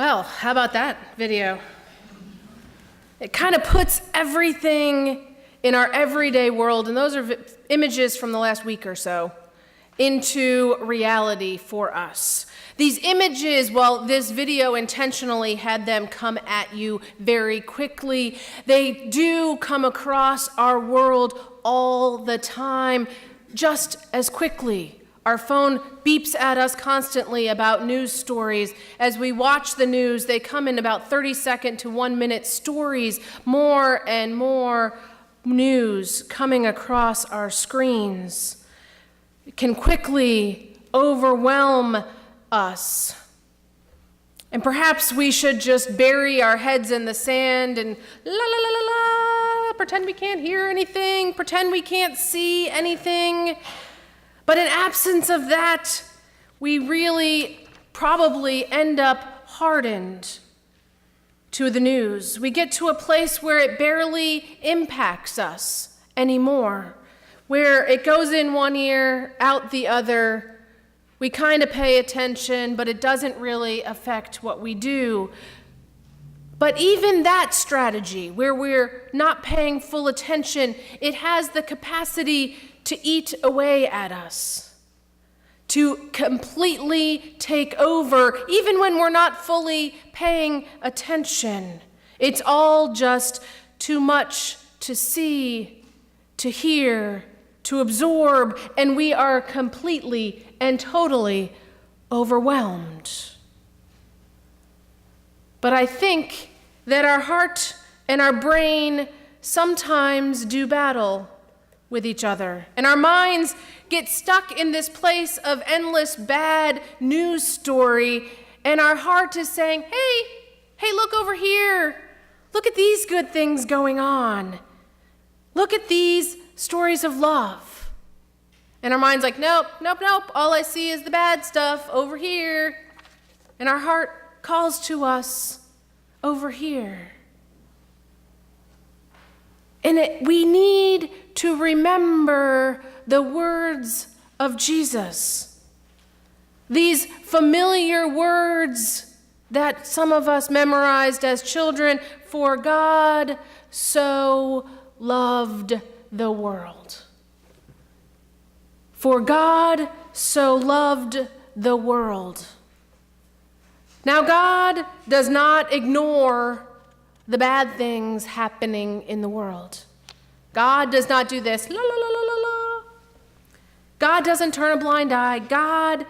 Well, how about that video? It kind of puts everything in our everyday world, and those are images from the last week or so, into reality for us. These images, well, this video intentionally had them come at you very quickly. They do come across our world all the time, just as quickly. Our phone beeps at us constantly about news stories. As we watch the news, they come in about 30-second to 1-minute stories, more and more news coming across our screens. It can quickly overwhelm us. And perhaps we should just bury our heads in the sand and la la la la la, pretend we can't hear anything, pretend we can't see anything. But in absence of that, we really probably end up hardened to the news. We get to a place where it barely impacts us anymore, where it goes in one ear, out the other. We kind of pay attention, but it doesn't really affect what we do. But even that strategy, where we're not paying full attention, it has the capacity to eat away at us, to completely take over, even when we're not fully paying attention. It's all just too much to see, to hear, to absorb, and we are completely and totally overwhelmed. But I think that our heart and our brain sometimes do battle with each other, and our minds get stuck in this place of endless bad news story, and our heart is saying, hey, look over here. Look at these good things going on. Look at these stories of love. And our mind's like, nope. All I see is the bad stuff over here. And our heart calls to us over here. And we need to remember the words of Jesus. These familiar words that some of us memorized as children, for God so loved the world. For God so loved the world. Now, God does not ignore the bad things happening in the world. God does not do this, la la la la la la. God doesn't turn a blind eye. God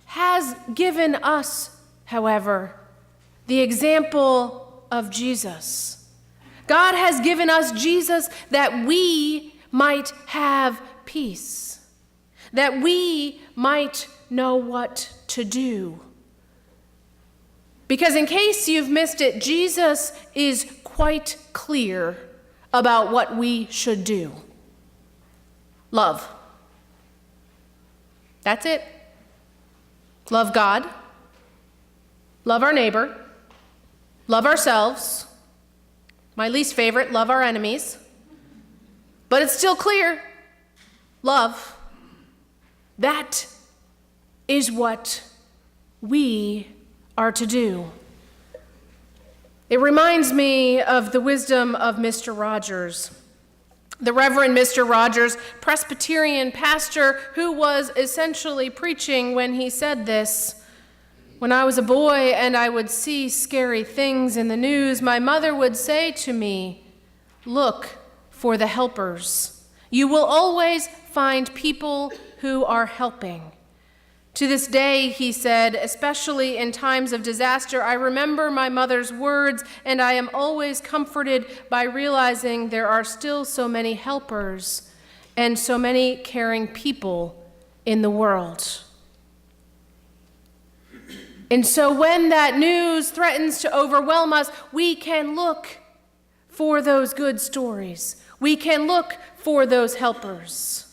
has given us, however, the example of Jesus. God has given us Jesus that we might have peace, that we might know what to do. Because in case you've missed it, Jesus is quite clear about what we should do. Love. That's it. Love God. Love our neighbor. Love ourselves. My least favorite, love our enemies. But it's still clear. Love. That is what we are to do. It reminds me of the wisdom of Mr. Rogers, the Reverend Mr. Rogers, Presbyterian pastor who was essentially preaching when he said this. When I was a boy and I would see scary things in the news, my mother would say to me, "Look for the helpers. You will always find people who are helping." To this day, he said, especially in times of disaster, I remember my mother's words, and I am always comforted by realizing there are still so many helpers and so many caring people in the world. And so when that news threatens to overwhelm us, we can look for those good stories. We can look for those helpers.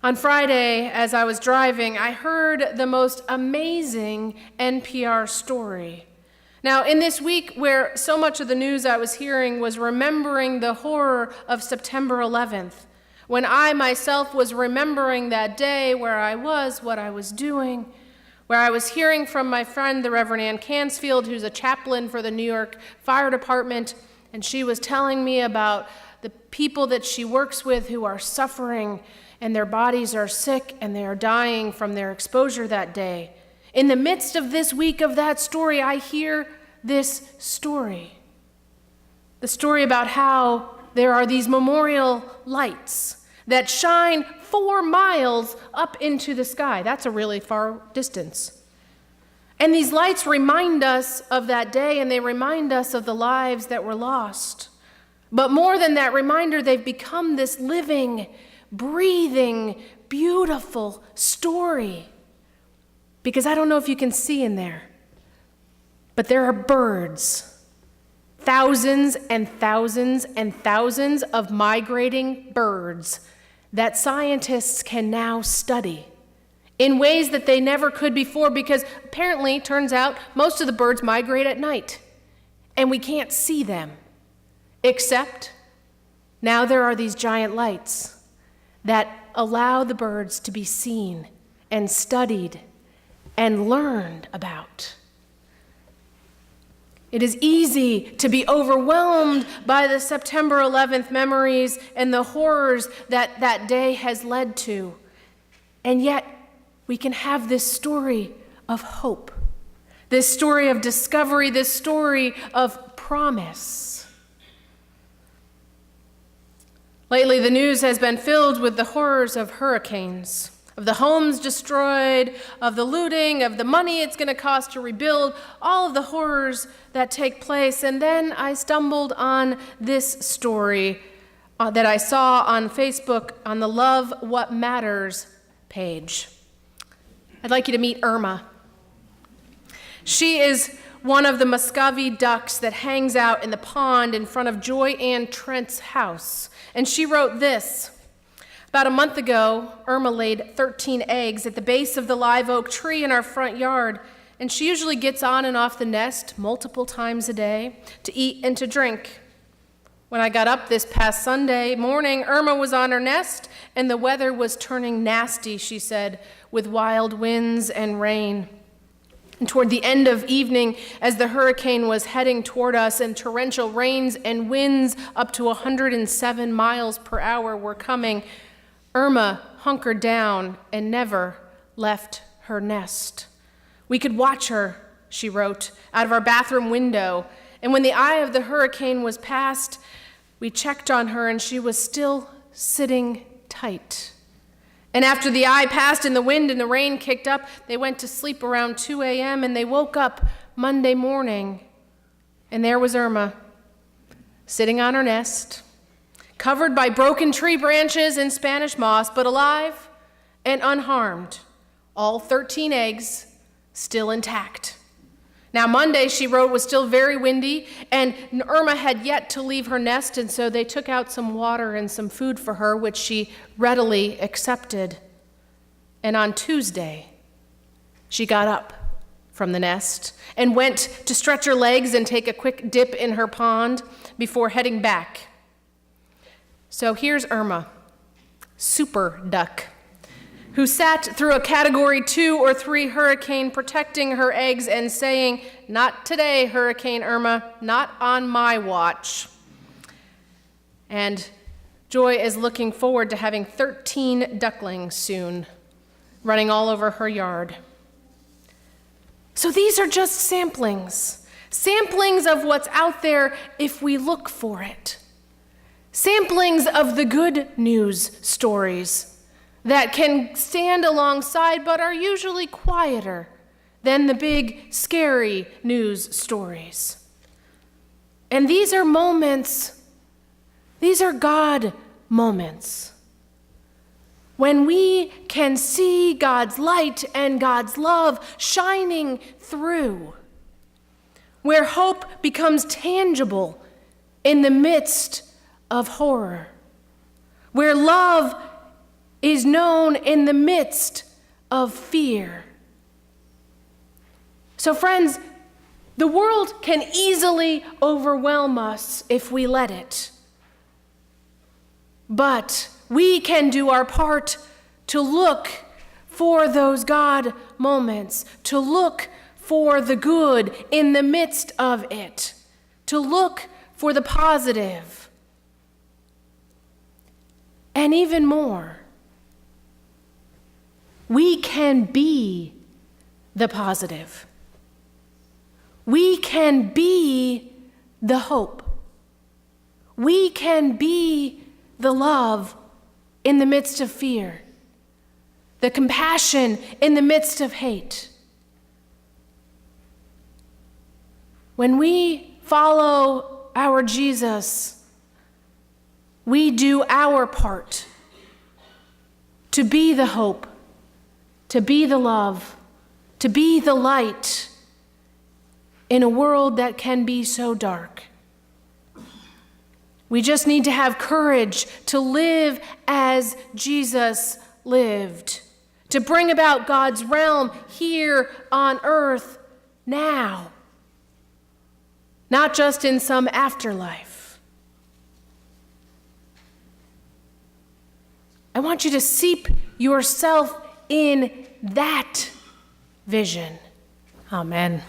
On Friday, as I was driving, I heard the most amazing NPR story. Now, in this week where so much of the news I was hearing was remembering the horror of September 11th, when I myself was remembering that day, where I was, what I was doing, where I was hearing from my friend, the Reverend Ann Cansfield, who's a chaplain for the New York Fire Department, and she was telling me about the people that she works with who are suffering and their bodies are sick and they are dying from their exposure that day. In the midst of this week of that story, I hear this story. The story about how there are these memorial lights that shine 4 miles up into the sky. That's a really far distance. And these lights remind us of that day, and they remind us of the lives that were lost. But more than that reminder, they've become this living, breathing, beautiful story. Because I don't know if you can see in there, but there are birds. Thousands and thousands and thousands of migrating birds that scientists can now study in ways that they never could before, because apparently, turns out, most of the birds migrate at night, and we can't see them. Except now there are these giant lights that allow the birds to be seen and studied and learned about. It is easy to be overwhelmed by the September 11th memories and the horrors that that day has led to. And yet, we can have this story of hope, this story of discovery, this story of promise. Lately, the news has been filled with the horrors of hurricanes, of the homes destroyed, of the looting, of the money it's going to cost to rebuild, all of the horrors that take place. And then I stumbled on this story that I saw on Facebook on the Love What Matters page. I'd like you to meet Irma. She is one of the Muscovy ducks that hangs out in the pond in front of Joy Ann Trent's house. And she wrote this. About a month ago, Irma laid 13 eggs at the base of the live oak tree in our front yard, and she usually gets on and off the nest multiple times a day to eat and to drink. When I got up this past Sunday morning, Irma was on her nest, and the weather was turning nasty, she said, with wild winds and rain. And toward the end of evening, as the hurricane was heading toward us and torrential rains and winds up to 107 miles per hour were coming, Irma hunkered down and never left her nest. We could watch her, she wrote, out of our bathroom window, and when the eye of the hurricane was past, we checked on her and she was still sitting tight. And after the eye passed and the wind and the rain kicked up, they went to sleep around 2 a.m. and they woke up Monday morning, and there was Irma, sitting on her nest, covered by broken tree branches and Spanish moss, but alive and unharmed, all 13 eggs still intact. Now, Monday, she wrote, was still very windy, and Irma had yet to leave her nest, and so they took out some water and some food for her, which she readily accepted. And on Tuesday, she got up from the nest and went to stretch her legs and take a quick dip in her pond before heading back. So here's Irma, super duck, who sat through a Category 2 or 3 hurricane protecting her eggs and saying, "Not today, Hurricane Irma, not on my watch." And Joy is looking forward to having 13 ducklings soon, running all over her yard. So these are just samplings of what's out there if we look for it. Samplings of the good news stories that can stand alongside but are usually quieter than the big, scary news stories. And these are moments, these are God moments, when we can see God's light and God's love shining through, where hope becomes tangible in the midst of horror, where love is known in the midst of fear. So friends, the world can easily overwhelm us if we let it. But we can do our part to look for those God moments, to look for the good in the midst of it, to look for the positive. And even more, we can be the positive. We can be the hope. We can be the love in the midst of fear, the compassion in the midst of hate. When we follow our Jesus, we do our part to be the hope, to be the love, to be the light in a world that can be so dark. We just need to have courage to live as Jesus lived, to bring about God's realm here on earth now, not just in some afterlife. I want you to seep yourself in that vision. Amen.